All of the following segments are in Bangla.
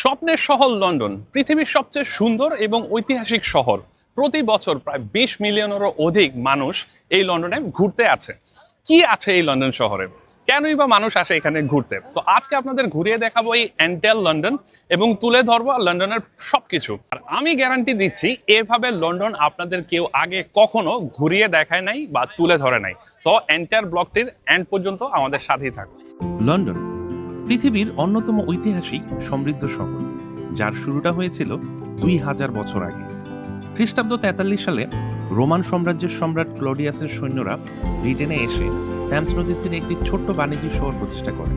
স্বপ্নের শহর লন্ডন পৃথিবীর সবচেয়ে সুন্দর এবং ঐতিহাসিক শহর। প্রতি বছর প্রায় 20 মিলিয়নেরও অধিক মানুষ এই লন্ডনে ঘুরতে আছে। কি আছে এই লন্ডন শহরে, কেনই বা মানুষ আসে এখানে ঘুরতে? তো আজকে আপনাদের ঘুরিয়ে দেখাবো এই এন্টায়ার লন্ডন এবং তুলে ধরবো লন্ডনের সবকিছু। আর আমি গ্যারান্টি দিচ্ছি এভাবে লন্ডন আপনাদের কেউ আগে কখনো ঘুরিয়ে দেখায় নাই বা তুলে ধরে নাই। সো এন্টায়ার ব্লগটির এন্ড পর্যন্ত আমাদের সাথেই থাকুন। লন্ডন পৃথিবীর অন্যতম ঐতিহাসিক সমৃদ্ধ শহর, যার শুরুটা হয়েছিল 2000 বছর আগে। খ্রিস্টাব্দ 43 সালে রোমান সাম্রাজ্যের সম্রাট ক্লডিয়াসের সৈন্যরা ব্রিটেনে এসে থ্যামস নদীর তীরে একটি ছোট্ট বাণিজ্যিক শহর প্রতিষ্ঠা করে,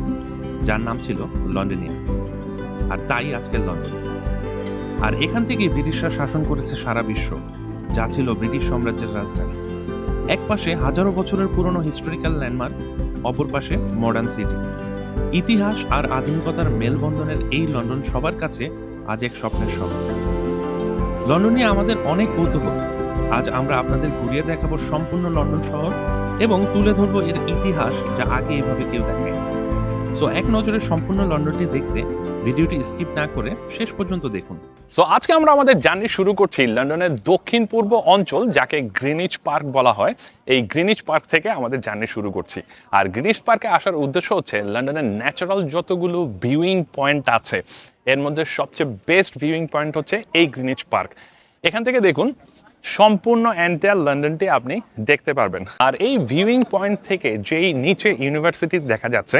যার নাম ছিল লন্ডনিয়া। আর তাই আজকের লন্ডন। আর এখান থেকেই ব্রিটিশরা শাসন করেছে সারা বিশ্ব, যা ছিল ব্রিটিশ সাম্রাজ্যের রাজধানী। এক পাশে হাজারো বছরের পুরনো হিস্টোরিক্যাল ল্যান্ডমার্ক, অপর পাশে মডার্ন সিটি। ইতিহাস আর আধুনিকতার মেলবন্ধনের এই লন্ডন সবার কাছে আজ এক স্বপ্নের শহর। লন্ডন নিয়ে আমাদের অনেক কৌতূহল। আজ আমরা আপনাদের ঘুরিয়ে দেখাবো সম্পূর্ণ লন্ডন শহর এবং তুলে ধরবো এর ইতিহাস, যা আগে এভাবে কেউ দেখায়নি। সো এক নজরে সম্পূর্ণ লন্ডনটি দেখতে ভিডিওটি স্কিপ না করে শেষ পর্যন্ত দেখুন। সো আজকে আমরা আমাদের জার্নি শুরু করছি লন্ডনের দক্ষিণ পূর্ব অঞ্চল, যাকে গ্রিনিচ পার্ক বলা হয়। এই গ্রিনিচ পার্ক থেকে আমাদের জার্নি শুরু করছি। আর গ্রিনিচ পার্কে আসার উদ্দেশ্য হচ্ছে লন্ডনের ন্যাচারাল যতগুলো ভিউইং পয়েন্ট আছে, এর মধ্যে সবচেয়ে বেস্ট ভিউইং পয়েন্ট হচ্ছে এই গ্রিনিচ পার্ক। এখান থেকে দেখুন সম্পূর্ণ এন্টায়ার লন্ডনটি আপনি দেখতে পারবেন। আর এই ভিউইং পয়েন্ট থেকে যেই নিচে ইউনিভার্সিটি দেখা যাচ্ছে,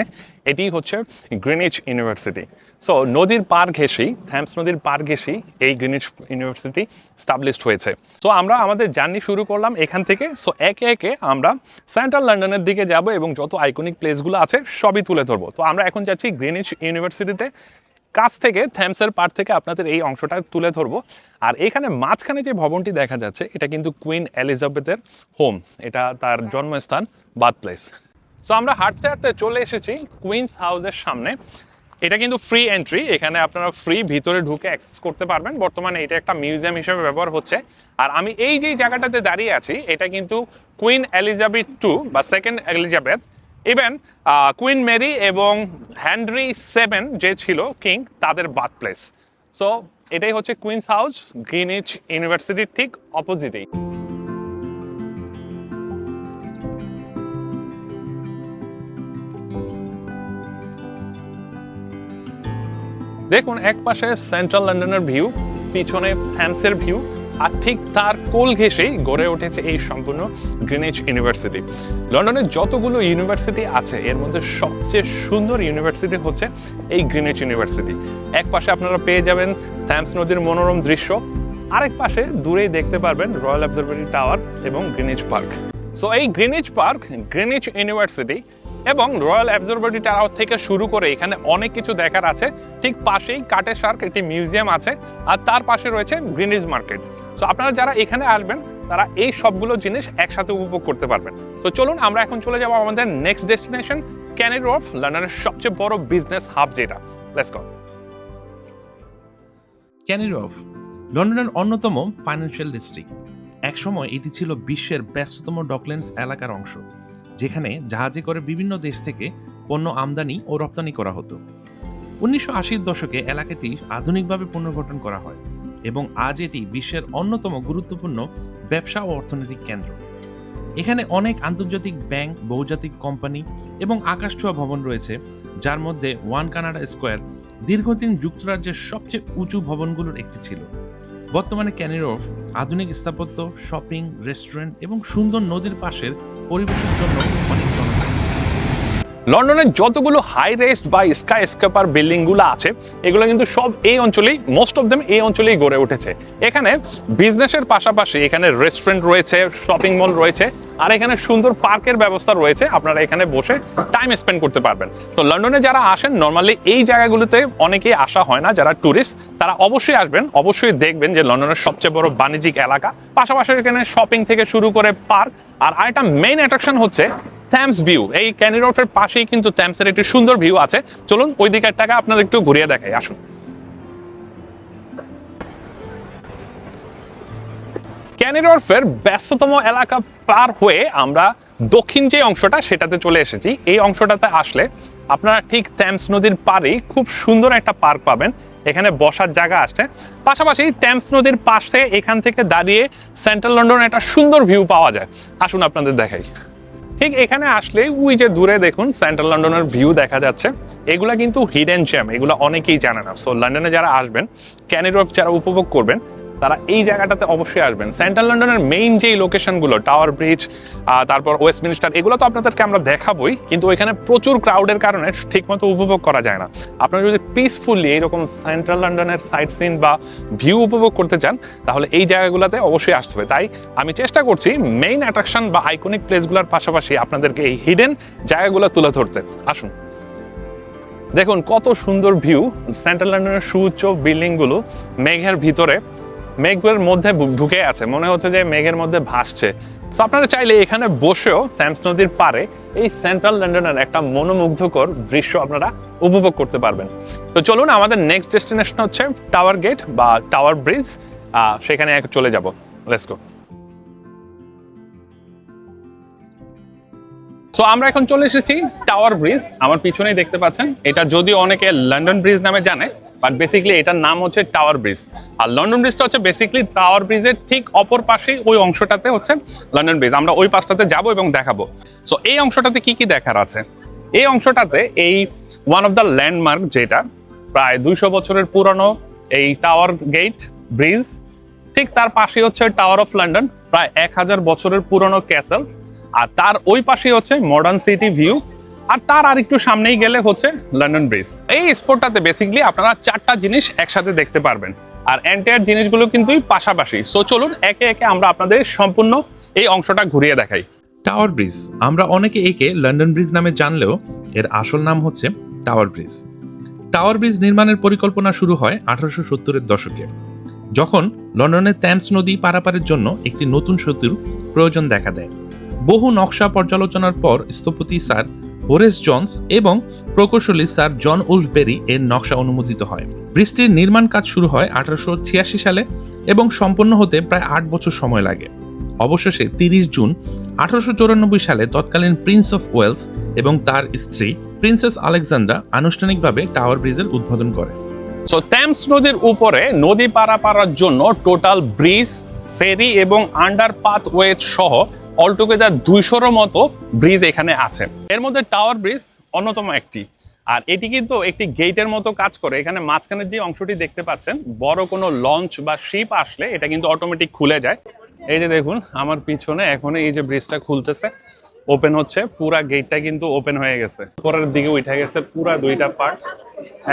এটি হচ্ছে গ্রিনিচ ইউনিভার্সিটি। সো নদীর পার ঘেঁষেই, থ্যামস নদীর পার ঘেঁষেই এই গ্রিনিচ ইউনিভার্সিটি স্টাবলিশড হয়েছে। সো আমরা আমাদের জার্নি শুরু করলাম এখান থেকে। সো একে একে আমরা সেন্ট্রাল লন্ডনের দিকে যাব এবং যত আইকনিক প্লেসগুলো আছে সবই তুলে ধরবো। তো আমরা এখন যাচ্ছি গ্রিনিচ ইউনিভার্সিটিতে। কাছ থেকে থ্যামসের পার থেকে আপনাদের এই অংশটা তুলে ধরবো। আর এখানে মাঝখানে যে ভবনটি দেখা যাচ্ছে, এটা কিন্তু কুইন এলিজাবেথের হোম, এটা তার জন্মস্থান, বার্থ প্লেস। সো আমরা হাঁটতে হাঁটতে চলে এসেছি কুইন্স হাউসের সামনে। এটা কিন্তু ফ্রি এন্ট্রি, এখানে আপনারা ফ্রি ভিতরে ঢুকে অ্যাক্সেস করতে পারবেন। বর্তমানে এটা একটা মিউজিয়াম হিসেবে ব্যবহার হচ্ছে। আর আমি এই যে জায়গাটাতে দাঁড়িয়ে আছি, এটা কিন্তু কুইন এলিজাবেথ টু বা second Elizabeth, even Queen Mary এবং হেনরি 7 যে ছিল কিং, তাদের বার্থ প্লেস। সো এটাই হচ্ছে কুইন্স হাউস, গ্রিনিচ ইউনিভার্সিটির ঠিক অপোজিটেই। দেখুন এক পাশে সেন্ট্রাল লন্ডনের ভিউ, পিছনে থ্যামসের ভিউ, আর ঠিক তার কোল ঘেঁষেই গড়ে উঠেছে এই সম্পূর্ণ গ্রিনিচ ইউনিভার্সিটি। লন্ডনের যতগুলো ইউনিভার্সিটি আছে, এর মধ্যে সবচেয়ে সুন্দর ইউনিভার্সিটি হচ্ছে এই গ্রিনিচ ইউনিভার্সিটি। এক পাশে আপনারা পেয়ে যাবেন থ্যামস নদীর মনোরম দৃশ্য, আরেক পাশে দূরেই দেখতে পারবেন রয়্যাল অবজারভেটরি টাওয়ার এবং গ্রিনিচ পার্ক। সো এই গ্রিনিচ পার্ক, গ্রিনিচ ইউনিভার্সিটি এবং রয়্যাল অবজারভেটরি টাওয়ার থেকে শুরু করে এখানে অনেক কিছু দেখার আছে। ঠিক পাশেই কাটের শার্ক একটি মিউজিয়াম আছে, আর তার পাশে রয়েছে গ্রিনিচ মার্কেট। সো আপনারা যারা এখানে আসবেন, তারা এই সবগুলো জিনিস একসাথে উপভোগ করতে পারবেন। তো চলুন আমরা এখন চলে যাব আমাদের নেক্সট ডেস্টিনেশন, ক্যানারি হোয়ার্ফ, লন্ডনের সবচেয়ে বড় বিজনেস হাব যেটা। Let's go. ক্যানারি হোয়ার্ফ লন্ডনের অন্যতম ফাইন্যান্সিয়াল ডিস্ট্রিক্ট। একসময় এটি ছিল বিশ্বের ব্যস্ততম ডকল্যান্ডস এলাকার অংশ, যেখানে জাহাজে করে বিভিন্ন দেশ থেকে পণ্য আমদানি ও রপ্তানি করা হতো। 1980-র দশকে এলাকাটি আধুনিকভাবে পুনর্গঠন করা হয় এবং আজ এটি বিশ্বের অন্যতম গুরুত্বপূর্ণ ব্যবসা ও অর্থনৈতিক কেন্দ্র। এখানে অনেক আন্তর্জাতিক ব্যাংক, বহুজাতিক কোম্পানি এবং আকাশছোঁয়া ভবন রয়েছে, যার মধ্যে ওয়ান কানাডা স্কোয়ার দীর্ঘদিন যুক্তরাজ্যের সবচেয়ে উঁচু ভবনগুলোর একটি ছিল। বর্তমানে ক্যানারি হোয়ার্ফ আধুনিক স্থাপত্য, শপিং, রেস্টুরেন্ট এবং সুন্দর নদীর পাশের পরিবেশের জন্য অনেক জনপ্রিয়। লন্ডনের যতগুলো হাই রেস্ট বা স্কাই স্কেপার বিল্ডিংগুলো আছে, এগুলো কিন্তু সব এই অঞ্চলেই, মোস্ট অফ দেম এই অঞ্চলেই গড়ে উঠেছে। এখানে বিজনেসের পাশাপাশি এখানে রেস্টুরেন্ট রয়েছে, শপিং মল রয়েছে, আর এখানে সুন্দর পার্কের ব্যবস্থা রয়েছে। আপনারা এখানে বসে টাইম স্পেন্ড করতে পারবেন। তো লন্ডনে যারা আসেন, নর্মালি এই জায়গাগুলোতে অনেকেই আসা হয় না, যারা ট্যুরিস্ট, তারা অবশ্যই আসবেন, অবশ্যই দেখবেন যে লন্ডনের সবচেয়ে বড় বাণিজ্যিক এলাকা, পাশাপাশি এখানে শপিং থেকে শুরু করে পার্ক। আর আরেকটা মেইন অ্যাট্রাকশন হচ্ছে থ্যামস ভিউ। এই ক্যানারি হোয়ার্ফের পাশেই কিন্তু থ্যামসের একটি সুন্দর ভিউ আছে। চলুন ওই দিকের টাকা আপনাদের একটু ঘুরিয়ে দেখাই, আসুন। ক্যানারি হোয়ার্ফের ব্যস্ততম এলাকা পার হয়ে আমরা দক্ষিণ যে অংশটা, সেটাতে চলে এসেছি। এই অংশটাতে আসলে আপনারা ঠিক থ্যামস নদীর পাড়েই খুব সুন্দর একটা পার্ক পাবেন। এখানে বসার জায়গা আসছে। পাশাপাশি টেমস নদীর পাশে এখান থেকে দাঁড়িয়ে সেন্ট্রাল লন্ডনের একটা সুন্দর ভিউ পাওয়া যায়। আসুন আপনাদের দেখাই। ঠিক এখানে আসলে ওই যে দূরে দেখুন সেন্ট্রাল লন্ডনের ভিউ দেখা যাচ্ছে। এগুলা কিন্তু হিডেন জ্যাম, এগুলো অনেকেই জানে না। সো লন্ডনে যারা আসবেন, ক্যানারি ওয়ার্ফ যারা উপভোগ করবেন, তারা এই জায়গাটাতে অবশ্যই আসবেন। সেন্ট্রাল লন্ডনের মেইন যেই লোকেশনগুলো, টাওয়ার ব্রিজ, তারপর ওয়েস্টমিনিস্টার, এগুলো তো আপনাদেরকে আমরা দেখাবোই, কিন্তু ওইখানে প্রচুর ক্রাউডের কারণে ঠিকমতো উপভোগ করা যায় না। আপনারা যদি পিসফুলি এইরকম সেন্ট্রাল লন্ডনের সাইট সিন বা ভিউ উপভোগ করতে চান, তাহলে এই জায়গাগুলোতে অবশ্যই আসতে হবে। তাই আমি চেষ্টা করছি মেইন অ্যাট্রাকশন বা আইকনিক প্লেসগুলোর পাশাপাশি আপনাদেরকে এই হিডেন জায়গাগুলো তুলে ধরতে। আসুন দেখুন কত সুন্দর ভিউ, সেন্ট্রাল লন্ডনের সুউচ্চ বিল্ডিংগুলো মেঘের ভিতরে, মেঘের মধ্যে ঢুকে আছে, মনে হচ্ছে যে মেঘের মধ্যে ভাসছে। তো আপনারা চাইলে এখানে বসেও টেমস নদীর পারে এই সেন্ট্রাল লন্ডনের একটা মনোমুগ্ধকর দৃশ্য আপনারা উপভোগ করতে পারবেন। তো চলুন, আমাদের নেক্সট ডেস্টিনেশন হচ্ছে টাওয়ার গেট বা টাওয়ার ব্রিজ, সেখানে চলে যাব। Let's go. সো আমরা এখন চলে এসেছি টাওয়ার ব্রিজ। আমার পিছনেই দেখতে পাচ্ছেন, এটা যদিও অনেকে লন্ডন ব্রিজ নামে জানে, বাট বেসিক্যালি এটার নাম হচ্ছে টাওয়ার ব্রিজ। আর লন্ডন ব্রিজটা হচ্ছে বেসিক্যালি টাওয়ার ব্রিজের ঠিক অপর পাশেই ওই অংশটাতে হচ্ছে লন্ডন ব্রিজ। আমরা ওই পাশটাতে যাব এবং দেখাবো। সো এই অংশটাতে কি কি দেখার আছে? এই অংশটাতে এই ওয়ান অফ দ্য ল্যান্ডমার্ক, যেটা প্রায় 200 বছরের পুরনো এই টাওয়ার গেট ব্রিজ, ঠিক তার পাশে হচ্ছে টাওয়ার অফ লন্ডন, প্রায় 1000 বছরের পুরনো ক্যাসেল। আর তার ওই পাশে হচ্ছে মডার্ন সিটি ভিউ, আর তার আরেকটু সামনেই গেলে হচ্ছে লন্ডন ব্রিজ। এই স্পটটাতে বেসিক্যালি আপনারা 4টা জিনিস একসাথে দেখতে পারবেন, আর এন্টায়ার জিনিসগুলো কিন্তু পাশাপাশি। সো চলুন একে একে আমরা আপনাদের সম্পূর্ণ এই অংশটা ঘুরিয়ে দেখাই। টাওয়ার ব্রিজ, আমরা অনেকে একে লন্ডন ব্রিজ নামে জানলেও এর আসল নাম হচ্ছে টাওয়ার ব্রিজ। টাওয়ার ব্রিজ নির্মাণের পরিকল্পনা শুরু হয় 1870-এর দশকে, যখন লন্ডনের টেমস নদী পারাপারের জন্য একটি নতুন সেতুর প্রয়োজন দেখা দেয়। বহু নকশা পর্যালোচনার পর স্থপতি স্যার হোরেস জনস এবং প্রকৌশলী স্যার জন উলফবেরি এর নকশা অনুমোদিত হয়। ব্রিজটির নির্মাণ কাজ শুরু হয় 1886 সালে এবং সম্পন্ন হতে প্রায় 8 বছর সময় লাগে। অবশেষে 30 জুন 1894 সালে তৎকালীন প্রিন্স অফ ওয়েলস এবং তার স্ত্রী প্রিন্সেস আলেকজান্দ্রা আনুষ্ঠানিকভাবে টাওয়ার ব্রিজের উদ্বোধন করে। সো টেমস নদীর উপরে নদী পারাপারের জন্য টোটাল ব্রিজ, ফেরি এবং আন্ডারপাথওয়ে সহ অলটুগেদার 200-র মতো ব্রিজ এখানে আছে। এর মধ্যে টাওয়ার ব্রিজ অন্যতম একটি, আর এটি কিন্তু একটি গেটের মতো কাজ করে। এখানে মাঝখানের যে অংশটি দেখতে পাচ্ছেন, বড় কোনো লঞ্চ বা শিপ আসলে এটা কিন্তু অটোমেটিক খুলে যায়। এই যে দেখুন আমার পিছনে এখন এই যে ব্রিজটা খুলতেছে, ওপেন হচ্ছে, পুরা গেটটা কিন্তু ওপেন হয়ে গেছে, উপরের দিকে উঠে গেছে পুরা 2টা পার্ট,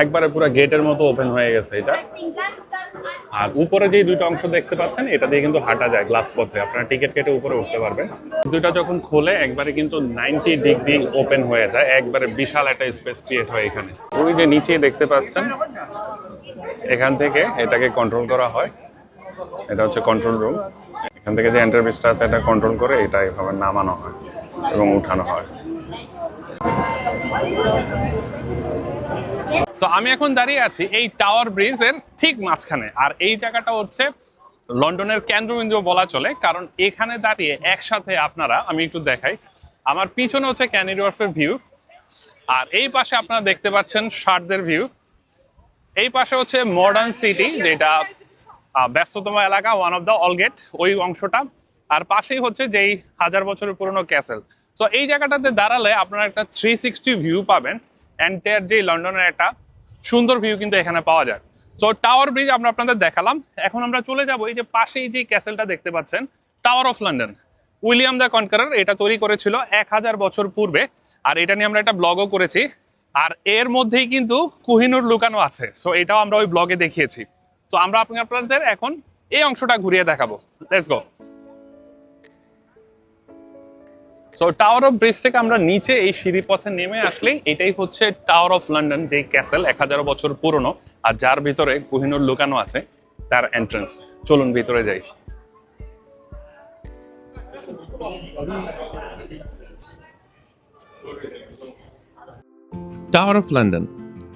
একবারে পুরা গেটের মতো ওপেন হয়ে গেছে এটা। আর উপরে যে 2টা অংশ দেখতে পাচ্ছেন, এটা দিয়ে কিন্তু হাঁটা যায় গ্লাস পথে, আপনারা টিকিট কেটে উপরে উঠতে পারবেন। 2টা যখন খোলে একবারে কিন্তু 90 ডিগ্রি ওপেন হয়ে যায়, একবারে বিশাল একটা স্পেস ক্রিয়েট হয় এখানে। ওই যে নিচে দেখতে পাচ্ছেন, এখান থেকে এটাকে কন্ট্রোল করা হয়, এটা হচ্ছে কন্ট্রোল রুম। এখান থেকে যে এন্টারভিসটা আছে এটা কন্ট্রোল করে এটা এভাবে নামানো হয় এবং উঠানো হয়। সো আমি এখন দাঁড়িয়ে আছি এই টাওয়ার ব্রিজের ঠিক মাঝখানে, আর এই জায়গাটা হচ্ছে লন্ডনের কেন্দ্রবিন্দু বলা চলে, কারণ এখানে দাঁড়িয়ে একসাথে আপনারা, আমি একটু দেখাই, আমার পিছনে হচ্ছে ক্যানারি ওয়ার্ফের ভিউ, আর এই পাশে আপনারা দেখতে পাচ্ছেন শার্টদের ভিউ, এই পাশে হচ্ছে মডার্ন সিটি, যেটা ব্যস্ততম এলাকা, ওয়ান অফ দ্য অলগেট ওই অংশটা, আর পাশেই হচ্ছে যেই 1000 বছরের পুরনো ক্যাসেল। তো এই জায়গাটাতে দাঁড়ালে আপনারা একটা 360 ভিউ পাবেন, এন্টায়ার যে লন্ডনের একটা সুন্দর ভিউ কিন্তু এখানে পাওয়া যায়। তো টাওয়ার ব্রিজ আমরা আপনাদের দেখালাম, এখন আমরা চলে যাব এই যে পাশেই যে ক্যাসেলটা দেখতে পাচ্ছেন, Tower of London. William the Conqueror এটা তৈরি করেছিল 1000 বছর পূর্বে, আর এটা নিয়ে আমরা একটা ব্লগও করেছি, আর এর মধ্যেই কিন্তু কোহিনূর লুকানো আছে। সো এটাও আমরা ওই ব্লগে দেখিয়েছি। তো আমরা আপনাদের এখন এই অংশটা ঘুরিয়ে দেখাবো। Let's go. So tower of bridge থেকে আমরা নিচে এই সিঁড়ি পথে নেমে আসলেই এটাই হচ্ছে টাওয়ার অফ লন্ডন, যে ক্যাসেল 1000 বছর পুরনো, আর যার ভিতরে কোহিনূর লুকানো আছে, তার এন্ট্রান্স। চলুন ভিতরে যাই। টাওয়ার অফ লন্ডন,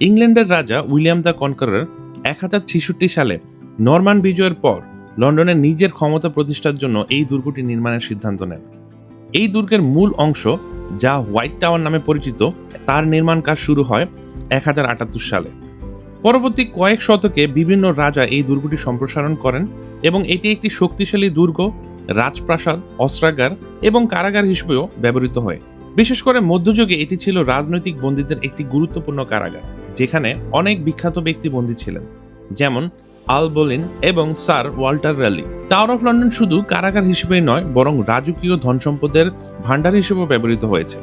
ইংল্যান্ডের রাজা উইলিয়াম দ্য কনকারার 1066 সালে নরমান বিজয়ের পর লন্ডনের নিজের ক্ষমতা প্রতিষ্ঠার জন্য এই দুর্গটি নির্মাণের সিদ্ধান্ত নেন। এই দুর্গের মূল অংশ, যা হোয়াইট টাওয়ার নামে পরিচিত, তার নির্মাণ কাজ শুরু হয় 1078 সালে। পরবর্তী কয়েক শতকে বিভিন্ন রাজা এই দুর্গটি সম্প্রসারণ করেন এবং এটি একটি শক্তিশালী দুর্গ, রাজপ্রাসাদ, অস্ত্রাগার এবং কারাগার হিসেবেও ব্যবহৃত হয়। বিশেষ করে মধ্যযুগে এটি ছিল রাজনৈতিক বন্দীদের একটি গুরুত্বপূর্ণ কারাগার, যেখানে অনেক বিখ্যাত ব্যক্তি বন্দী ছিলেন, যেমন আল বোলিন এবং sir Walter rally. Tower of London শুধু কারাগার হিসেবেই নয়, বরং রাজকীয় ধনসম্পদের ভাণ্ডার হিসেবেও ব্যবহৃত হয়েছে।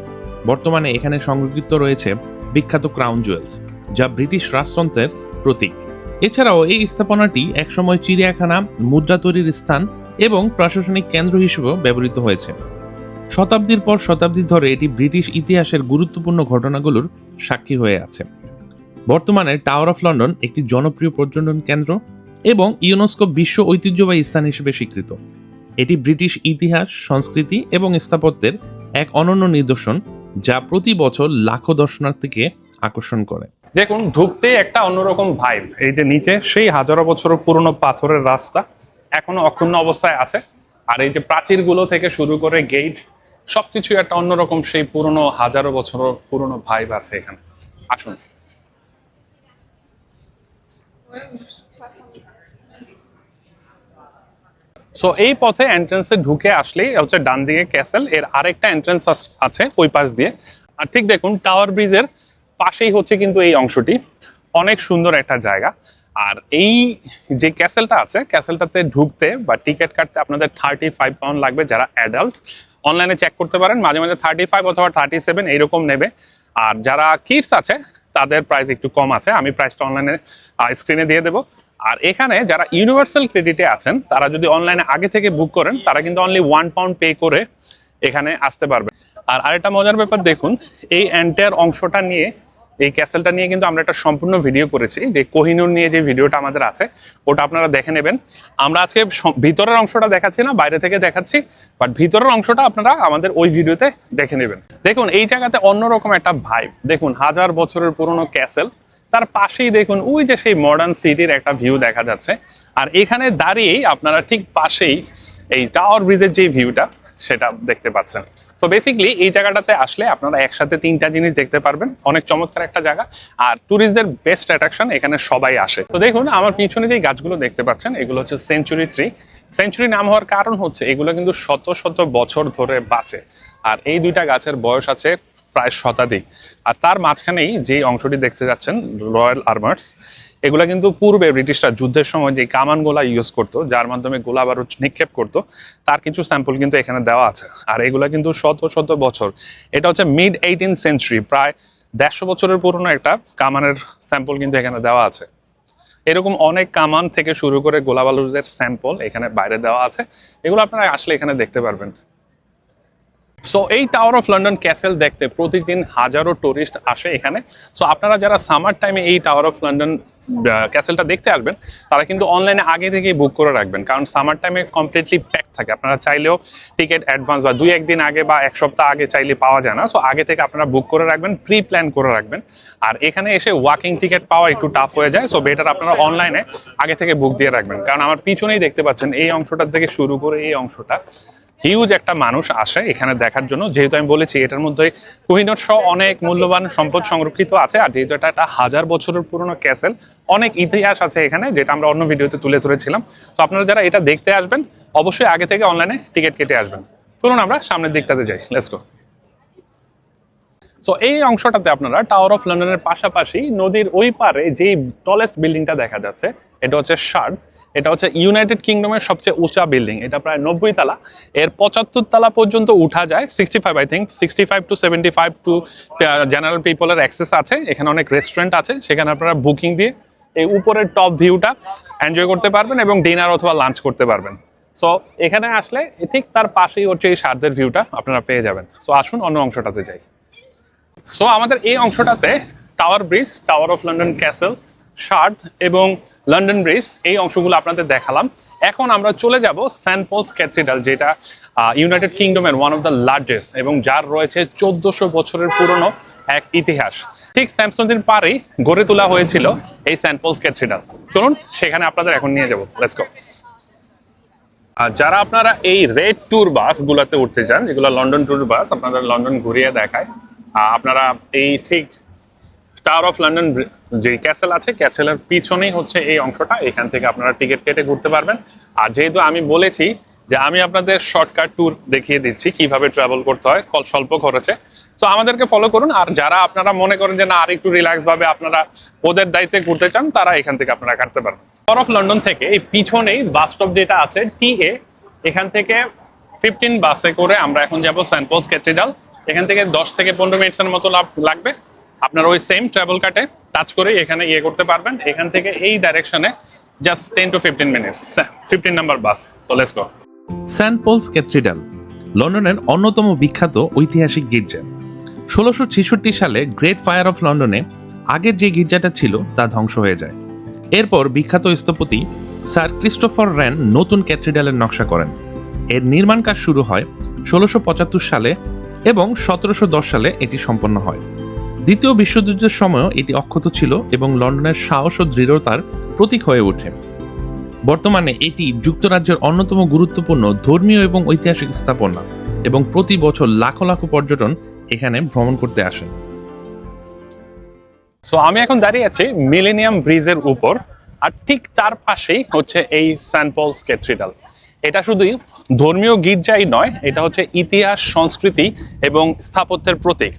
বর্তমানে এখানে সংরক্ষিত রয়েছে বিখ্যাত ক্রাউন জুয়েলস, যা ব্রিটিশ রাজতন্ত্রের প্রতীক। এছাড়াও এই স্থাপনাটি একসময় চিড়িয়াখানা, মুদ্রা তৈরির স্থান এবং প্রশাসনিক কেন্দ্র হিসেবেও ব্যবহৃত হয়েছে। শতাব্দীর পর শতাব্দী ধরে এটি ব্রিটিশ ইতিহাসের গুরুত্বপূর্ণ ঘটনাগুলোর সাক্ষী হয়ে আছে। বর্তমানে টাওয়ার অফ লন্ডন একটি জনপ্রিয় পর্যটন কেন্দ্র এবং ইউনেস্কো বিশ্ব ঐতিহ্যবাহী স্থান হিসেবে স্বীকৃত। এটি ব্রিটিশ ইতিহাস, সংস্কৃতি এবং স্থাপত্যের এক অনন্য নিদর্শন, যা প্রতি বছর লাখো দর্শনার্থীকে আকর্ষণ করে। দেখুন, ঢুকতে একটা অন্যরকম ভাইব। এই যে নিচে সেই হাজারো বছরের পুরনো পাথরের রাস্তা এখনো অক্ষুণ্ণ অবস্থায় আছে, আর এই যে প্রাচীরগুলো থেকে শুরু করে গেট, সবকিছু একটা অন্যরকম সেই পুরনো হাজারো বছরের পুরনো ভাইব আছে এখানে। আসুন। সো এই পথে এন্ট্রান্সে ঢুকে আসলেই হচ্ছে ডান দিকে ক্যাসেল, এর আরেকটা এন্ট্রান্স আছে ওই পাশ দিয়ে। আর ঠিক দেখুন, টাওয়ার ব্রিজের পাশেই হচ্ছে কিন্তু এই অংশটি, অনেক সুন্দর একটা জায়গা। আর এই যে ক্যাসেলটা আছে, ক্যাসেলটাতে ঢুকতে বা টিকিট কাটতে আপনাদের 35 পাউন্ড লাগবে যারা অ্যাডাল্ট। অনলাইনে চেক করতে পারেন, মাঝে মাঝে 35 অথবা 37 এইরকম নেবে। আর যারা কিডস আছে তাদের প্রাইস একটু কম আছে, আমি প্রাইসটা অনলাইনে স্ক্রিনে দিয়ে দেবো। আর এখানে যারা ইউনিভার্সাল ক্রেডিটে আছেন, তারা যদি অনলাইনে আগে থেকে বুক করেন, তারা কিন্তু অনলি 1 পাউন্ড পে করে এখানে আসতে পারবে। আর আরেকটা মজার ব্যাপার দেখুন, এই এন্টায়ার অংশটা নিয়ে, এই ক্যাসেলটা নিয়ে কিন্তু আমরা একটা সম্পূর্ণ ভিডিও করেছি, যে কোহিনূর নিয়ে যে ভিডিওটা আমাদের আছে ওটা আপনারা দেখে নেবেন। আমরা আজকে ভিতরের অংশটা দেখাচ্ছি না, বাইরে থেকে দেখাচ্ছি, বাট ভিতরের অংশটা আপনারা আমাদের ওই ভিডিওতে দেখে নেবেন। দেখুন, এই জায়গাতে অন্যরকম একটা ভাইব। দেখুন, হাজার বছরের পুরনো ক্যাসেল, তার পাশেই দেখুন ওই যে সেই মডার্ন সিটির একটা ভিউ দেখা যাচ্ছে। আর এখানে দাঁড়িয়েই আপনারা ঠিক পাশেই এই টাওয়ার ব্রিজের যে ভিউটা সেটা দেখতে পাচ্ছেন। তো বেসিক্যালি এই জায়গাটাতে আসলে আপনারা একসাথে 3টা জিনিস দেখতে পারবেন। অনেক চমৎকার একটা জায়গা, আর ট্যুরিস্টদের বেস্ট অ্যাট্রাকশন, এখানে সবাই আসে। তো দেখুন, আমার পিছনে যে গাছগুলো দেখতে পাচ্ছেন, এগুলো হচ্ছে সেঞ্চুরি ট্রি। সেঞ্চুরি নাম হওয়ার কারণ হচ্ছে এগুলো কিন্তু শত শত বছর ধরে বাঁচে, আর এই দুইটা গাছের বয়স আছে প্রায় শতাধিক। আর তার মাঝখানেই যে অংশটি দেখতে যাচ্ছেন, রয়্যাল আর্মার্স, এগুলো কিন্তু পূর্বে ব্রিটিশরা যুদ্ধের সময় যে কামানগুলা ইউজ করতো, যার মাধ্যমে গোলা বারুদ নিক্ষেপ করতো, তার কিছু স্যাম্পল কিন্তু এখানে দেওয়া আছে। আর এগুলা কিন্তু শত শত বছর, এটা হচ্ছে মিড 18th সেঞ্চুরি, প্রায় 150 বছরের পুরনো একটা কামানের স্যাম্পল কিন্তু এখানে দেওয়া আছে। এরকম অনেক কামান থেকে শুরু করে গোলা বারুদের স্যাম্পল এখানে বাইরে দেওয়া আছে, এগুলো আপনারা আসলে এখানে দেখতে পারবেন। সো এই টাওয়ার অফ লন্ডন ক্যাসেল দেখতে প্রতিদিন হাজারো টুরিস্ট আসে এখানে। সো আপনারা যারা সামার টাইমে এই টাওয়ার অফ লন্ডন ক্যাসেলটা দেখতে আসবেন, তারা কিন্তু অনলাইনে আগে থেকেই বুক করে রাখবেন, কারণ সামার টাইমে কমপ্লিটলি প্যাক থাকে। আপনারা চাইলেও টিকিট অ্যাডভান্স বা 2-1 দিন আগে বা 1 সপ্তাহ আগে চাইলে পাওয়া যায় না। সো আগে থেকে আপনারা বুক করে রাখবেন, প্রি প্ল্যান করে রাখবেন। আর এখানে এসে ওয়াকিং টিকিট পাওয়া একটু টাফ হয়ে যায়, সো বেটার আপনারা অনলাইনে আগে থেকে বুক দিয়ে রাখবেন। কারণ আমার পিছনেই দেখতে পাচ্ছেন, এই অংশটা থেকে শুরু করে এই অংশটা হিউজ একটা মানুষ আসে এখানে দেখার জন্য। যেহেতু আমি বলেছি এটার মধ্যে কোহিনূর সহ অনেক মূল্যবান সম্পদ সংরক্ষিত আছে, আর যেহেতু এটা একটা 1000 বছরের পুরনো ক্যাসেল, অনেক ইতিহাস আছে এখানে, যেটা আমরা অন্য ভিডিওতে তুলে ধরেছিলাম। তো আপনারা যারা এটা দেখতে আসবেন, অবশ্যই আগে থেকে অনলাইনে টিকিট কেটে আসবেন। চলুন আমরা সামনের দিকটাতে যাই, লেটস গো। সো এই অংশটাতে আপনারা টাওয়ার অফ লন্ডনের পাশাপাশি নদীর ওই পারে যেই টলেস্ট বিল্ডিংটা দেখা যাচ্ছে, এটা হচ্ছে শার্ড। এটা হচ্ছে ইউনাইটেড কিংডমের সবচেয়ে উঁচা বিল্ডিং, এটা প্রায় 90 তালা। এর 75 তালা পর্যন্ত উঠা যায়, 65 I think, 65 to 75 to general পিপলের অ্যাক্সেস আছে। এখানে অনেক রেস্টুরেন্ট আছে, সেখানে আপনারা বুকিং দিয়ে এই উপরের টপ ভিউটা এনজয় করতে পারবেন এবং ডিনার অথবা লাঞ্চ করতে পারবেন। সো এখানে আসলে ঠিক তার পাশেই হচ্ছে এই শার্দের ভিউটা আপনারা পেয়ে যাবেন। সো আসুন অন্য অংশটাতে যাই। সো আমাদের এই অংশটাতে Tower Bridge, Tower of London castle, Shard এবং লন্ডন ব্রিজ, এই অংশগুলো আপনাদের দেখালাম। এখন আমরা চলে যাব সেন্ট পলস ক্যাথিড্রাল, যেটা ইউনাইটেড কিংডমের ওয়ান অফ দ্য লার্জেস্ট এবং যার রয়েছে 1400 বছরের পুরনো এক ইতিহাস। ঠিক থ্যামস নদীর পাড়েই গড়ে তোলা হয়েছিল এই সেন্ট পলস ক্যাথিড্রাল। চলুন সেখানে আপনাদের এখন নিয়ে যাব, লেটস গো। আর যারা আপনারা এই রেড ট্যুর বাসগুলোতে উঠতে চান, যেগুলো লন্ডন ট্যুর বাস আপনাদের লন্ডন ঘুরিয়ে দেখায়, আপনারা এই ঠিক টাওয়ার অফ লন্ডন যে ক্যাসেল আছে, ক্যাসেলের পিছনেই হচ্ছে এই অংশটা, এখান থেকে আপনারা টিকিট কেটে ঘুরতে পারবেন। আর যেহেতু আমি বলেছি যে আমি আপনাদের শর্টকাট ট্যুর দেখিয়ে দিচ্ছি কিভাবে ট্রাভেল করতে হয় স্বল্প খরচে, তো আমাদেরকে ফলো করুন। আর যারা আপনারা মনে করেন যে না আর একটু রিল্যাক্স ভাবে আপনারা ওদের দায়িত্বে ঘুরতে চান, তারা এখান থেকে আপনারা কাটতে পারেন। টাওয়ার অফ লন্ডন থেকে এই পিছনেই বাস স্টপ যেটা আছে TA, এখান থেকে 15 বাসে করে আমরা এখন যাব সেন্ট পলস ক্যাথিড্রাল। এখান থেকে 10 থেকে 15 মিনিটের মতো লাগবে। আপনারা ওই সেম ট্রাভেল কার্টে টাচ করে এখানে করতে পারবেন। এখান থেকে এই ডাইরেকশনে just 10 to 15 minutes, 15 number bus. So let's go. Saint Paul's Cathedral লন্ডনের অন্যতম বিখ্যাত ঐতিহাসিক গির্জা। 1666 সালে গ্রেট ফায়ার অফ লন্ডনে আগের যে গির্জাটা ছিল তা ধ্বংস হয়ে যায়। এরপর বিখ্যাত স্থপতি স্যার ক্রিস্টোফার র্যান নতুন ক্যাথিড্রালের নকশা করেন। এর নির্মাণ কাজ শুরু হয় 1675 সালে এবং 1710 সালে এটি সম্পন্ন হয়। দ্বিতীয় বিশ্বযুদ্ধের সময়ও এটি অক্ষত ছিল এবং লন্ডনের সাহস ও দৃঢ়তার প্রতীক হয়ে ওঠে। বর্তমানে এটি যুক্তরাজ্যের অন্যতম গুরুত্বপূর্ণ ধর্মীয় এবং ঐতিহাসিক স্থাপনা এবং প্রতি বছর লাখো লাখো পর্যটন এখানে ভ্রমণ করতে আসেন। সো আমি এখন দাঁড়িয়ে আছি মিলেনিয়াম ব্রিজের উপর, আর ঠিক তার পাশেই হচ্ছে এই সেন্ট পলস ক্যাথিড্রাল। এটা শুধুই ধর্মীয় গির্জাই নয়, এটা হচ্ছে ইতিহাস, সংস্কৃতি এবং স্থাপত্যের প্রতীক।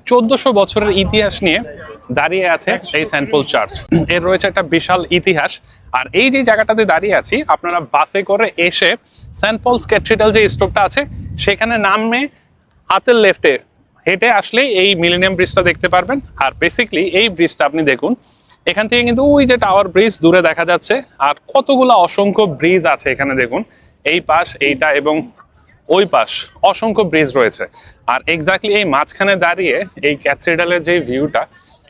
1400 বছরের ইতিহাস নিয়ে দাঁড়িয়ে আছে এই সেন্ট পল চার্চ। এর রয়েছে একটা বিশাল ইতিহাস। আর এই যে জায়গাটাতে দাঁড়িয়ে আছি, আপনারা বাসে করে এসে সেন্ট পলস ক্যাথিড্রাল যে স্টপটা আছে সেখানে নামে হাতের লেফটে হেঁটে আসলে এই মিলেনিয়াম ব্রিজটা দেখতে পারবেন। আর বেসিকলি এই ব্রিজটা আপনি দেখুন, এখান থেকে কিন্তু ওই যে টাওয়ার ব্রিজ দূরে দেখা যাচ্ছে, আর কতগুলো অসংখ্য ব্রিজ আছে এখানে দেখুন, এই পাশ, এইটা এবং ওই পাশ অসংখ্য ব্রিজ রয়েছে। আর এক্স্যাক্টলি এই মাঝখানে দাঁড়িয়ে এই ক্যাথিড্রালের যে ভিউটা,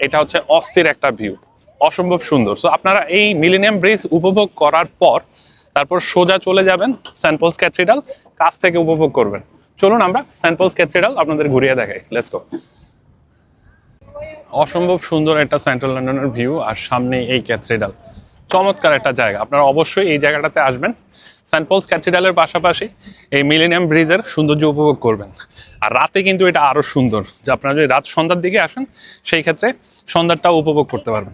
এটা হচ্ছে অস্থির একটা ভিউ, অসম্ভব সুন্দর। সো আপনারা এই মিলেনিয়াম ব্রিজ উপভোগ করার পর তারপর সোজা চলে যাবেন সেন্ট পলস ক্যাথিড্রাল, কাছ থেকে উপভোগ করবেন। চলুন আমরা সেন্ট পলস ক্যাথিড্রাল আপনাদের ঘুরিয়ে দেখাই। Let's go. অসম্ভব সুন্দর একটা সেন্ট্রাল লন্ডনের ভিউ, আর সামনে এই ক্যাথিড্রাল, চমৎকার একটা জায়গা। আপনারা অবশ্যই এই জায়গাটাতে আসবেন। সেন্ট পলস ক্যাথিড্রালের পাশাপাশি এই মিলেনিয়াম ব্রিজের সৌন্দর্য উপভোগ করবেন। আর রাতে কিন্তু এটা আরো সুন্দর, যে আপনারা যদি রাত সন্ধ্যার দিকে আসেন সেই ক্ষেত্রে সন্ধ্যাটাও উপভোগ করতে পারবেন।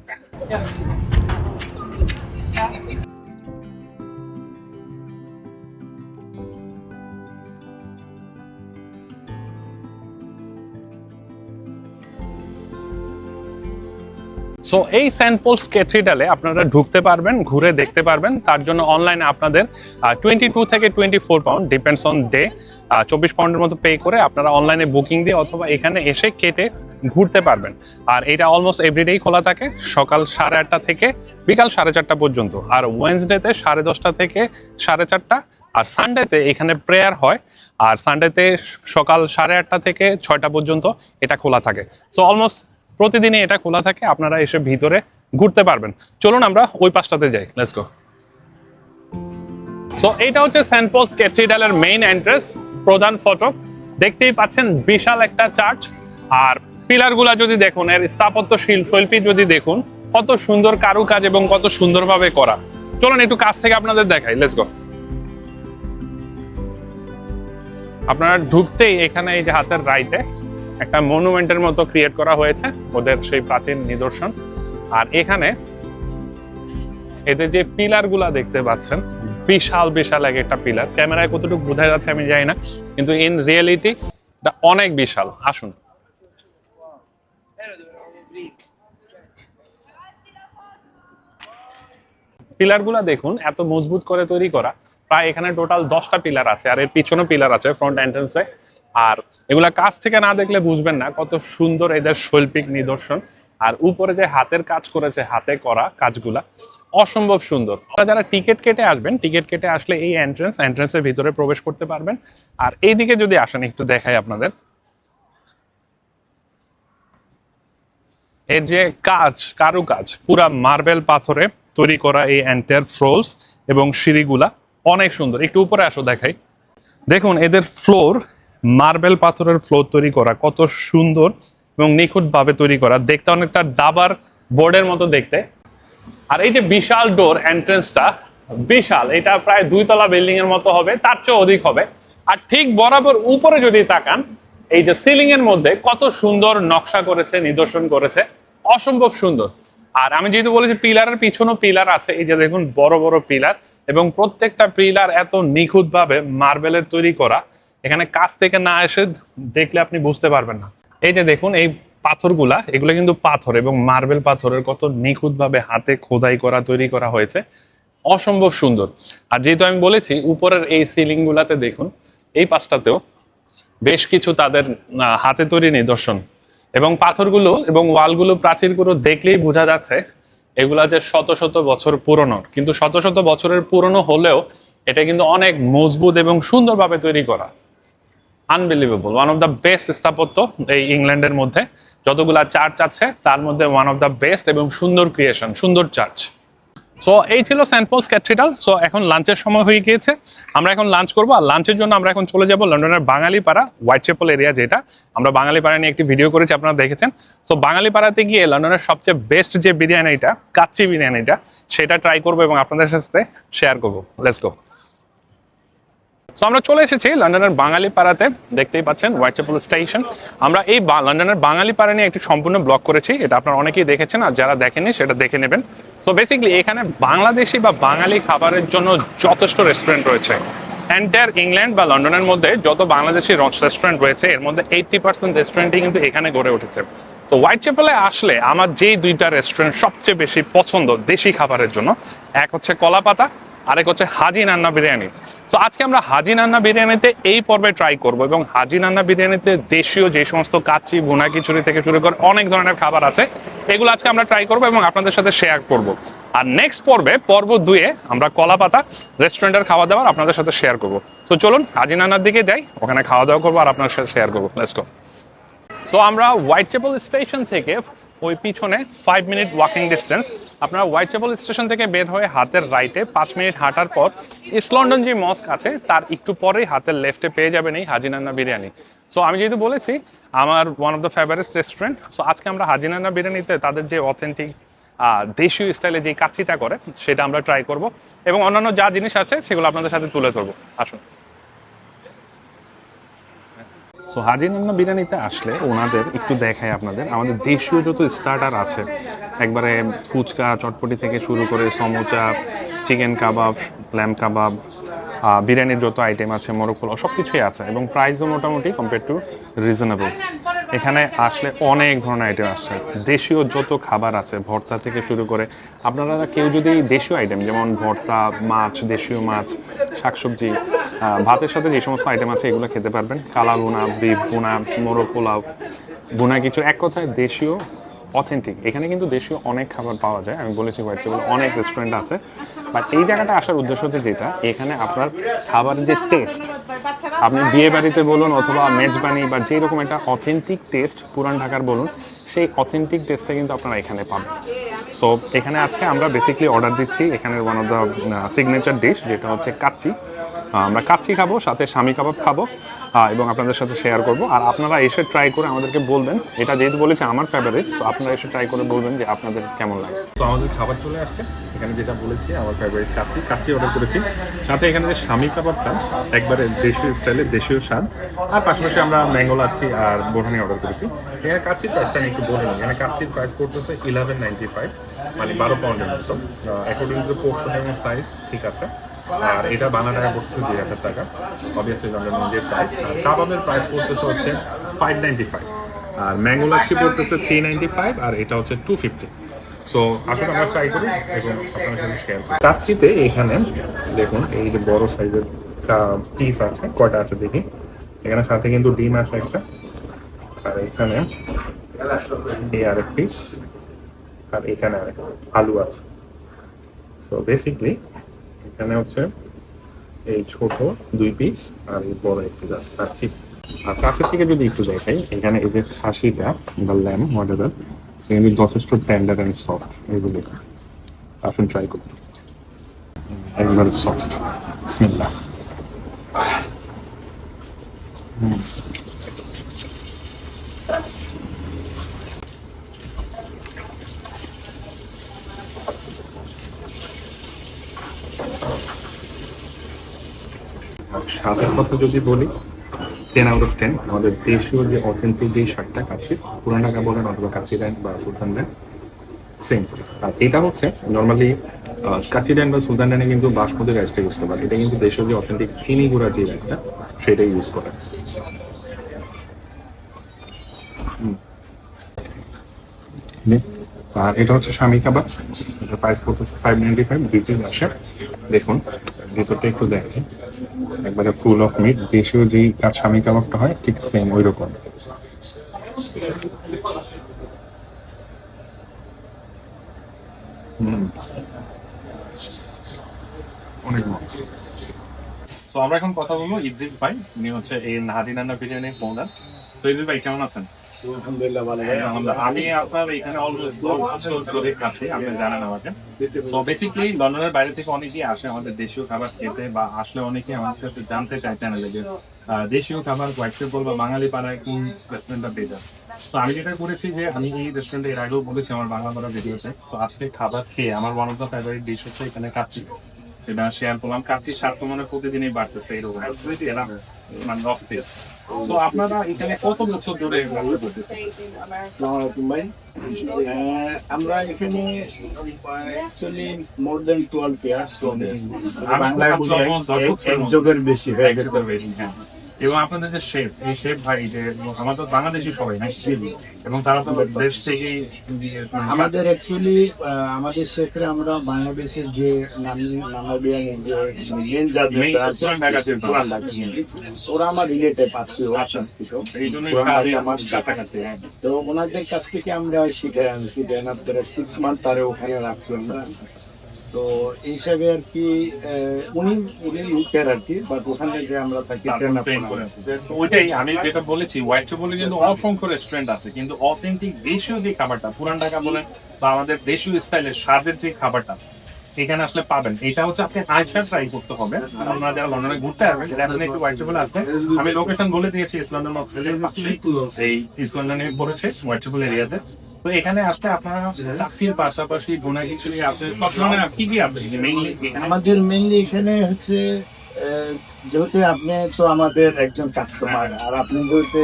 সো এই সেন্ট পলস ক্যাথিড্রালে আপনারা ঢুকতে পারবেন, ঘুরে দেখতে পারবেন। তার জন্য অনলাইনে আপনাদের 22 থেকে 24 পাউন্ড, ডিপেন্ডস অন ডে, 24 পাউন্ডের মতো পে করে আপনারা অনলাইনে বুকিং দিয়ে অথবা এখানে এসে কেটে ঘুরতে পারবেন। আর এটা অলমোস্ট এভরিডেই খোলা থাকে, সকাল 8:30 থেকে বিকাল 4:30 পর্যন্ত। আর ওয়েডনেসডেতে 10:30 থেকে 4:30, আর সানডেতে এখানে প্রেয়ার হয়। আর সানডেতে সকাল 8:30 থেকে 6টা পর্যন্ত এটা খোলা থাকে। সো অলমোস্ট প্রতিদিনই এটা খোলা থাকে, আপনারা এসে ভিতরে ঘুরতে পারবেন। চলুন আমরা ওই পাশটাতে যাই। Let's go. সো এটা হচ্ছে সেন্ট পলস ক্যাথিড্রালের মেইন এন্ট্রেন্স, প্রধান ফটক। দেখতেই পাচ্ছেন বিশাল একটা চার্চ। আর পিলারগুলা যদি দেখুন, এর স্থাপত্য শৈল্পী যদি দেখুন, কত সুন্দর কারুকাজ এবং কত সুন্দরভাবে করা। চলুন একটু কাছ থেকে আপনাদের দেখাই। Let's go. আপনারা ঢুকতেই এখানে এই যে হাতের রাইটে একটা মনুমেন্টের মতো ক্রিয়েট করা হয়েছে, ওদের সেই প্রাচীন নিদর্শন। আর এখানে এদের যে পিলার গুলা দেখতে পাচ্ছেন, বিশাল বিশাল এক একটা পিলার। ক্যামেরায় কতটুকু বোঝা যাচ্ছে আমি জানি না, কিন্তু ইন রিয়েলিটি এটা অনেক বিশাল। আসুন। পিলার গুলা দেখুন, এত মজবুত করে তৈরি করা। প্রায় এখানে টোটাল 10টা পিলার আছে, আর এর পিছনে পিলার আছে ফ্রন্ট এন্ট্রান্সে। আর এগুলা কাছ থেকে না দেখলে বুঝবেন না কত সুন্দর এদের শৈল্পিক নিদর্শন। আর উপরে যে হাতের কাজ করেছে, হাতে করা কাজগুলা অসম্ভব সুন্দর। যারা টিকিট কেটে আসবেন, টিকিট কেটে আসলে এই এন্ট্রান্সের ভিতরে প্রবেশ করতে পারবেন। আর এইদিকে যদি আসেন, একটু দেখাই আপনাদের, এর যে কাজ, কারুকাজ, পুরা মার্বেল পাথরে তৈরি করা এই এন্টায়ার ফ্লোরস এবং সিঁড়িগুলা অনেক সুন্দর। একটু উপরে আসো দেখাই। দেখুন এদের ফ্লোর মার্বেল পাথরের ফ্লোর তৈরি করা, কত সুন্দর এবং নিখুঁত ভাবে তৈরি করা। দেখতে অনেকটা দাবার বোর্ডের মতো দেখতে। আর এই যে বিশাল ডোর, এন্ট্রেন্সটা বিশাল, এটা প্রায় 2 তলা বিল্ডিং এর মতো হবে, তার চেয়ে অধিক হবে। আর ঠিক বরাবর উপরে যদি তাকান, এই যে সিলিং এর মধ্যে কত সুন্দর নকশা করেছে, নিদর্শন করেছে, অসম্ভব সুন্দর। আর আমি যেহেতু বলেছি পিলারের পিছনেও পিলার আছে, এই যে দেখুন বড় বড় পিলার, এবং প্রত্যেকটা পিলার এত নিখুঁত ভাবে মার্বেলের তৈরি করা, এখানে কাছ থেকে না এসে দেখলে আপনি বুঝতে পারবেন না। এই যে দেখুন এই পাথরগুলা, এগুলো কিন্তু পাথর এবং মার্বেল পাথরের কত নিখুঁত ভাবে হাতে খোদাই করা তৈরি করা হয়েছে, অসম্ভব সুন্দর। আর যেহেতু আমি বলেছি উপরের এই সিলিং গুলাতে দেখুন, এই পাশটাতেও বেশ কিছু তাদের হাতে তৈরি নিদর্শন, এবং পাথরগুলো এবং ওয়ালগুলো প্রাচীরগুলো দেখলেই বোঝা যাচ্ছে এগুলা যে শত শত বছর পুরনো। কিন্তু শত শত বছরের পুরনো হলেও এটা কিন্তু অনেক মজবুত এবং সুন্দরভাবে তৈরি করা। Unbelievable, one of the best স্থাপত্য এই ইংল্যান্ডের মধ্যে। যতগুলা চার্চ আছে তার মধ্যে ওয়ান অফ দ্য বেস্ট এবং সুন্দর ক্রিয়েশন, সুন্দর চার্চ। সো এই ছিল সেন্ট পলস ক্যাথিড্রাল। সো এখন লাঞ্চের সময় হয়ে গিয়েছে, আমরা এখন লাঞ্চ করবো। আর লাঞ্চের জন্য আমরা এখন চলে যাব লন্ডনের বাঙালিপাড়া, হোয়াইট চ্যাপেল এরিয়া, যেটা আমরা বাঙালিপাড়া নিয়ে একটি ভিডিও করেছি, আপনারা দেখেছেন। সো বাঙালিপাড়াতে গিয়ে লন্ডনের সবচেয়ে বেস্ট যে বিরিয়ানিটা, কাচ্চি বিরিয়ানিটা, সেটা ট্রাই করবো এবং আপনাদের সাথে শেয়ার করবো। Let's go. তো আমরা চলে এসেছি লন্ডনের বাঙালিপাড়াতে, দেখতেই পাচ্ছেন হোয়াইট চ্যাপেল স্টেশন। আমরা এই লন্ডনের বাঙালিপাড়া নিয়ে একটি সম্পূর্ণ ব্লগ করেছি, এটা আপনারা অনেকেই দেখেছেন, আর যারা দেখেননি সেটা দেখে নেবেন। তো বেসিক্যালি এখানে বাংলাদেশি বা বাঙালি খাবারের জন্য যথেষ্ট রেস্টুরেন্ট রয়েছে। এন্টায়ার ইংল্যান্ড বা লন্ডনের মধ্যে যত বাংলাদেশি রেস্টুরেন্ট রয়েছে এর মধ্যে 80% রেস্টুরেন্টই কিন্তু এখানে গড়ে উঠেছে। তো হোয়াইট চ্যাপেলে আসলে আমার যেই দুইটা রেস্টুরেন্ট সবচেয়ে বেশি পছন্দ দেশি খাবারের জন্য, এক হচ্ছে কলাপাতা, আরেক হচ্ছে হাজি নান্না বিরিয়ানি। তো আজকে আমরা হাজি নান্না বিরিয়ানিতে এই পর্বে ট্রাই করব, এবং হাজি নান্না বিরিয়ানিতে দেশীয় যে সমস্ত কাচ্চি, ভুনা খিচুড়ি থেকে শুরু করে অনেক ধরনের খাবার আছে, এগুলো আজকে আমরা ট্রাই করব এবং আপনাদের সাথে শেয়ার করব। আর নেক্সট পর্বে, পর্ব 2-এ আমরা কলাপাতা রেস্টুরেন্টের খাওয়া দাওয়ার আপনাদের সাথে শেয়ার করব। তো চলুন হাজি নান্নার দিকে যাই, ওখানে খাওয়া দাওয়া করবো আর আপনার সাথে শেয়ার করবো। Let's go. সো আমরা হোয়াইট চ্যাপেল স্টেশন থেকে ওই পিছনে 5 মিনিট ওয়াকিং ডিস্টেন্স, আপনারা হোয়াইট চ্যাপেল স্টেশন থেকে বের হয়ে হাতের রাইটে 5 মিনিট হাঁটার পর ইস্ট লন্ডন যে মস্ক আছে তার একটু পরেই হাতের লেফটে পেয়ে যাবেন এই হাজি নান্না বিরিয়ানি। সো আমি যেহেতু বলেছি আমার one of the favourite restaurant, so আজকে আমরা হাজি নান্না বিরিয়ানিতে তাদের যে অথেন্টিক দেশীয় স্টাইলে যে কাচ্চিটা করে সেটা আমরা ট্রাই করব, এবং অন্যান্য যা জিনিস আছে সেগুলো আপনাদের সাথে তুলে ধরবো। আসুন। তো হাজি নান্না বিরিয়ানিতে আসলে ওনাদের একটু দেখায় আপনাদের, আমাদের দেশীয় যত স্টার্টার আছে, একবারে ফুচকা চটপটি থেকে শুরু করে সমোচা, চিকেন কাবাব, ল্যাম্ব কাবাব, বিরিয়ানির যত আইটেম আছে, মোরগ পোলাও, সব কিছুই আছে, এবং প্রাইসও মোটামুটি কম্পেয়ার টু রিজনেবল। এখানে আসলে অনেক ধরনের আইটেম আসছে, দেশীয় যত খাবার আছে, ভর্তা থেকে শুরু করে, আপনারা কেউ যদি দেশীয় আইটেম যেমন ভর্তা, মাছ, দেশীয় মাছ, শাকসবজি, ভাতের সাথে যে সমস্ত আইটেম আছে এগুলো খেতে পারবেন। কালা ভুনা, বিফ ভুনা, মোরগ পোলাও, ভুনা কিছু, এক কথায় দেশীয় অথেন্টিক। এখানে কিন্তু দেশীয় অনেক খাবার পাওয়া যায়, আমি বলেছি হোয়াইট চ্যাপেলে অনেক রেস্টুরেন্ট আছে, বাট এই জায়গাটা আসার উদ্দেশ্য হচ্ছে যেটা, এখানে আপনার খাবারের যে টেস্ট, আপনি বিয়ে বাড়িতে বলুন অথবা মেজবানি বা যেরকম একটা অথেন্টিক টেস্ট পুরান ঢাকার বলুন, সেই অথেন্টিক টেস্টটা কিন্তু আপনারা এখানে পাবেন। সো এখানে আজকে আমরা বেসিক্যালি অর্ডার দিচ্ছি এখানের one of the signature dish, যেটা হচ্ছে কাচ্চি। আমরা কাচ্চি খাবো, সাথে স্বামী কাবাব খাবো, এবং আপনাদের সাথে শেয়ার করব। আর আপনারা এসে ট্রাই করে আমাদেরকে বলবেন, এটা যেহেতু বলেছি আমার ফেভারিট, তো আপনারা এসে ট্রাই করে বলবেন যে আপনাদের কেমন লাগে। তো আমাদের খাবার চলে আসছে, এখানে যেটা বলেছি আমার ফেভারিট কাচ্চি অর্ডার করেছি, সাথে এখানে যে স্বামী কাবাবটা একবারে দেশীয় স্টাইলের, দেশীয় স্বাদ, আর পাশাপাশি আমরা ম্যাঙ্গো লাচ্ছি আর বোরহানি অর্ডার করেছি। এখানে কাচ্চির প্রাইসটা আমি একটু বলে নিই, এখানে কাচ্চির প্রাইস পড়তেছে 11.95, মানে 12 পাউন্ডের মতো, অ্যাকর্ডিং টু পোর্শন এবং সাইজ ঠিক আছে। আর এটা বাংলা টাকা পড়তেছে 2000 টাকা, অবভিয়াসলি লন্ডন মধ্যে প্রাইস। আর কাবাবের প্রাইস পড়তেছে হচ্ছে 595, আর ম্যাঙ্গো লাচ্ছি পড়তেছে 395, আর এটা হচ্ছে 250। সো আসলে আমরা ট্রাই করি এবং আপনার সাথে শেয়ার করি। কাচ্চিতে এখানে দেখুন এই যে বড় সাইজের পিস আছে, কয়টা আছে দেখি। এখানে সাথে কিন্তু ডিম আছে একটা, আর এখানে এই আরেক পিস, আর এখানে আরেক আলু আছে। সো বেসিকলি এখানে হচ্ছে এই ছোট 2 পিস আর এই বড় 1 পিস আছে কাচ্চি। আর কাছের থেকে যদি একটু দেখাই, এখানে এই যে খাসিটা বা ল্যাম্ব হোয়াটএভার, এগুলো যথেষ্ট টেন্ডার অ্যান্ড সফট। এগুলো আসুন ট্রাই করুন, একবারে সফট। বিসমিল্লাহ। স্বাদের কথা যদি বলি, 10 out of 10। আমাদের দেশীয় যে অথেন্টিক যে শাকটা কাচ্চি, পুরান ঢাকা বলেন অথবা কাচ্চি ল্যান্ড বা সুলতান ল্যান্ড, সেম। আর এটা হচ্ছে নর্মালি কাচ্চি ডাইন বা সুলতান ডাইনে কিন্তু বাসমতি রাইসটা ইউজ করে, এটা কিন্তু দেশের যে অথেন্টিক চিনি গুঁড়া যে রাইসটা সেটাই ইউজ করে। আর এটা হচ্ছে স্বামী কাবাব, এটা প্রাইস পড়তেছে 595, 2 পিস আসে। দেখুন ভিতরটা একটু দেখেন, একবারে ফুল অফ মিট, দেশীয় যেই স্বামী কাবাবটা হয় ঠিক সেম ওই রকম। অনেক মজা। তো আমরা এখন কথা বলবো ইদ্রিস ভাই, উনি হচ্ছে এই নাহাজি নান্না বিরিয়ানির ফounder। তো ইদ্রিস ভাই কেমন আছেন? আলহামদুলিল্লাহ ভালো ভাই। আমি আপনার এখানে অলমোস্ট 10 বছর ধরে খাচ্ছি, আপনি জানেন আমাকে। তো বেসিক্যালি লন্ডনের বাইরে থেকে অনেকেই আসে আমাদের দেশীয় খাবার খেতে, বা আসলে অনেকেই আমাদের কাছে জানতে চায় চ্যানেলে যে দেশীয় খাবার হোয়াইট টেবল বা বাঙালি পাড়ায় কোন রেস্টুরেন্টটা বেটার। তো আমি যেটা করেছি যে আমি এই রেস্টুরেন্টে এর আগেও বলেছি আমার বাংলা পাড়া ভিডিওতে। তো আজকে খাবার খেয়ে আমার one of the favourite dish হচ্ছে এখানে কাচ্চি, সেটা শেয়ার করলাম। কাচ্চির স্বাদ তো মানে প্রতিদিনই বাড়তেছে এরকম, এরা মানে অস্থির। তো আপনারা এখানে কত বছর ধরে ব্যবসা করতেছেন? আসসালামু আলাইকুম ভাই। আমরা এখানে অ্যাকচুয়ালি মোর দেন 12 ইয়ার্স বাংলায় বলি এক যুগের বেশি হয়ে গেছে। হ্যাঁ। এবং আপনাদের যে শেফ, এই শেফ ভাই যে আমাদের বাংলাদেশি সবাই না, এবং তারা তো দেশ থেকেই আমাদের অ্যাকচুয়ালি আমাদের শেফরা আমরা বাংলাদেশের যে নামিবিয়ান যে মেন যাদের আছে পুরান ঢাকা, ওরা আমার রিলেটিভ আছে। আচ্ছা, এই জন্য আমার কাছাকাছি। হ্যাঁ। তো ওনাদের কাছ থেকে আমরা শিখে আনছি, দেন আপনারা 6 মান্থ তারে ওখানে রাখছি আমরা। তো এই হিসাবে আর কি উনি ইউকের আর কি, বাট ওখানে যে আমরা তাকে ট্রেন করে ওইটাই আমি যেটা বলেছি, হোয়াইট টেবলে কিন্তু অসংখ্য রেস্টুরেন্ট আছে, কিন্তু অথেন্টিক দেশীয় যে খাবারটা, পুরান ঢাকা বলেন বা আমাদের দেশীয় স্টাইলের স্বাদের যে খাবারটা এখানে আসলে পাবেন, এটা হচ্ছে আপনি আইসা ট্রাই করতে হবে। আপনারা যারা লন্ডনে ঘুরতে আসবেন, এটা আপনি একটু হোয়াইট টেবলে আসবেন। আমি লোকেশন বলে দিয়েছি, ইস্ট লন্ডন এই ইস্ট লন্ডনে পড়েছে হোয়াইট টেবল এরিয়াতে। তো এখানে আসলে আপনারা টাক্সির পাশাপাশি গুনা খিচুড়ি আছে, সব ধরনের কি কি আছে মেইনলি আমাদের মেইনলি এখানে হচ্ছে যেহেতু আপনি তো আমাদের একজন কাস্টমার, আর আপনি যেহেতু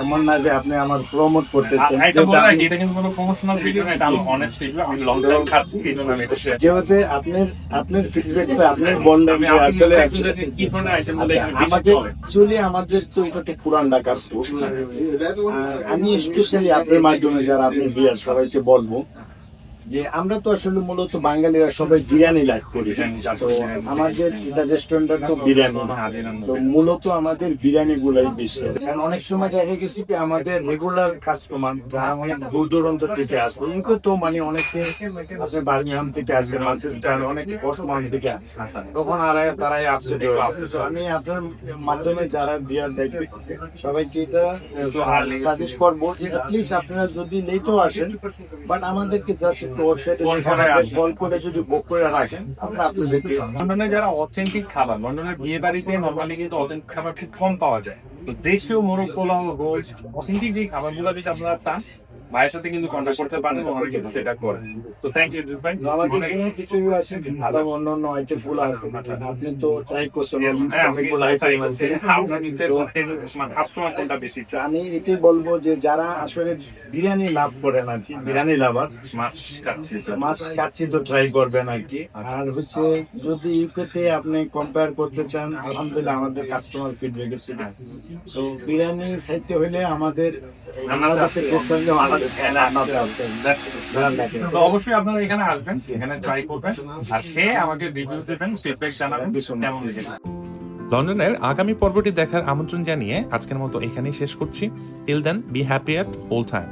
এমন না যে আপনি আমার প্রমোট করতেছেন, এটা বলা কি, এটা কিন্তু কোনো প্রমোশনাল ভিডিও না, এটা আমি অনেস্ট রিভিউ। আমি লং টাইম খাচ্ছি, এই জন্য আমি এটা শেয়ার যেহেতু আপনার ফিডব্যাকটা আপনার বন্ডে আসলে কি ধরনের আইটেম বলে আমাদের অ্যাকচুয়ালি আমাদের তো এটা তো পুরান ঢাকার ফুড। আর আমি স্পেশালি আপনার মাধ্যমে যারা আপনি বিয়ার সবাইকে বলবো যে আমরা তো আসলে মূলত বাঙালিরা সবাই বিরিয়ানি লাইক করি। তো আমাদের এটা রেস্টুরেন্টটা তো বিরিয়ানি, তো মূলত আমাদের বিরিয়ানি গুলাই বেশি। কারণ অনেক সময় দেখা গেছে কি আমাদের রেগুলার কাস্টমার যারা অনেক দূর দূরান্ত থেকে আসে, ইনকো তো মানে অনেকে আছে বার্মিংহাম থেকে আসে, ম্যানচেস্টার, অনেক বর্তমান থেকে আসে, তখন তারাই আপসেট হয়ে আসে। তো আমি আপনার মাধ্যমে যারা বিয়ার দেখবে সবাইকে এটা সাজেস্ট করবো যে অ্যাটলিস্ট আপনারা যদি লেটও আসেন, বাট আমাদেরকে জাস্ট কল করে যদি বুক করে রাখেন, আমরা আপনাদেরকে লন্ডনে যারা অথেন্টিক খাবার, লন্ডনের বিয়ে বাড়িতে নর্মালি কিন্তু অথেন্টিক খাবার খুব কম পাওয়া যায়। তো দেশীয় মোরগ পোলাও, রোজ, অথেন্টিক যে খাবারগুলো যদি আপনারা চান, ভাইয়ের সাথে কিন্তু কন্ট্যাক্ট করতে পারেন এবং অনেকে সেটা করে। তো থ্যাংক ইউ ভাই। আমাদের এখানে কিছু আছে ভালো অন্য অন্য আইটেম ফুল আছে, আপনি তো ট্রাই করছেন অনেকগুলো আইটেম আছে। কাস্টমার কোনটা বেশি চান? আমি এটাই বলবো যে যারা আসলে বিরিয়ানি লাভ করেন আর কি, বিরিয়ানি লাভার, মাছ কাচ্চি তো ট্রাই করবেন আর কি। আর হচ্ছে যদি ইউকেতে আপনি কম্পেয়ার করতে চান, আলহামদুলিল্লাহ আমাদের কাস্টমার ফিডব্যাক এসেছে। তো বিরিয়ানি খাইতে হলে আমাদের তো অবশ্যই আপনারা এখানে আসবেন, এখানে ট্রাই করবেন, আর খেয়ে আমাকে রিভিউ দেবেন, ফিডব্যাক জানাবেন কেমন লেগেছে। লন্ডনের আগামী পর্বটি দেখার আমন্ত্রণ জানিয়ে আজকের মতো এখানেই শেষ করছি। Till then, be happy at all time.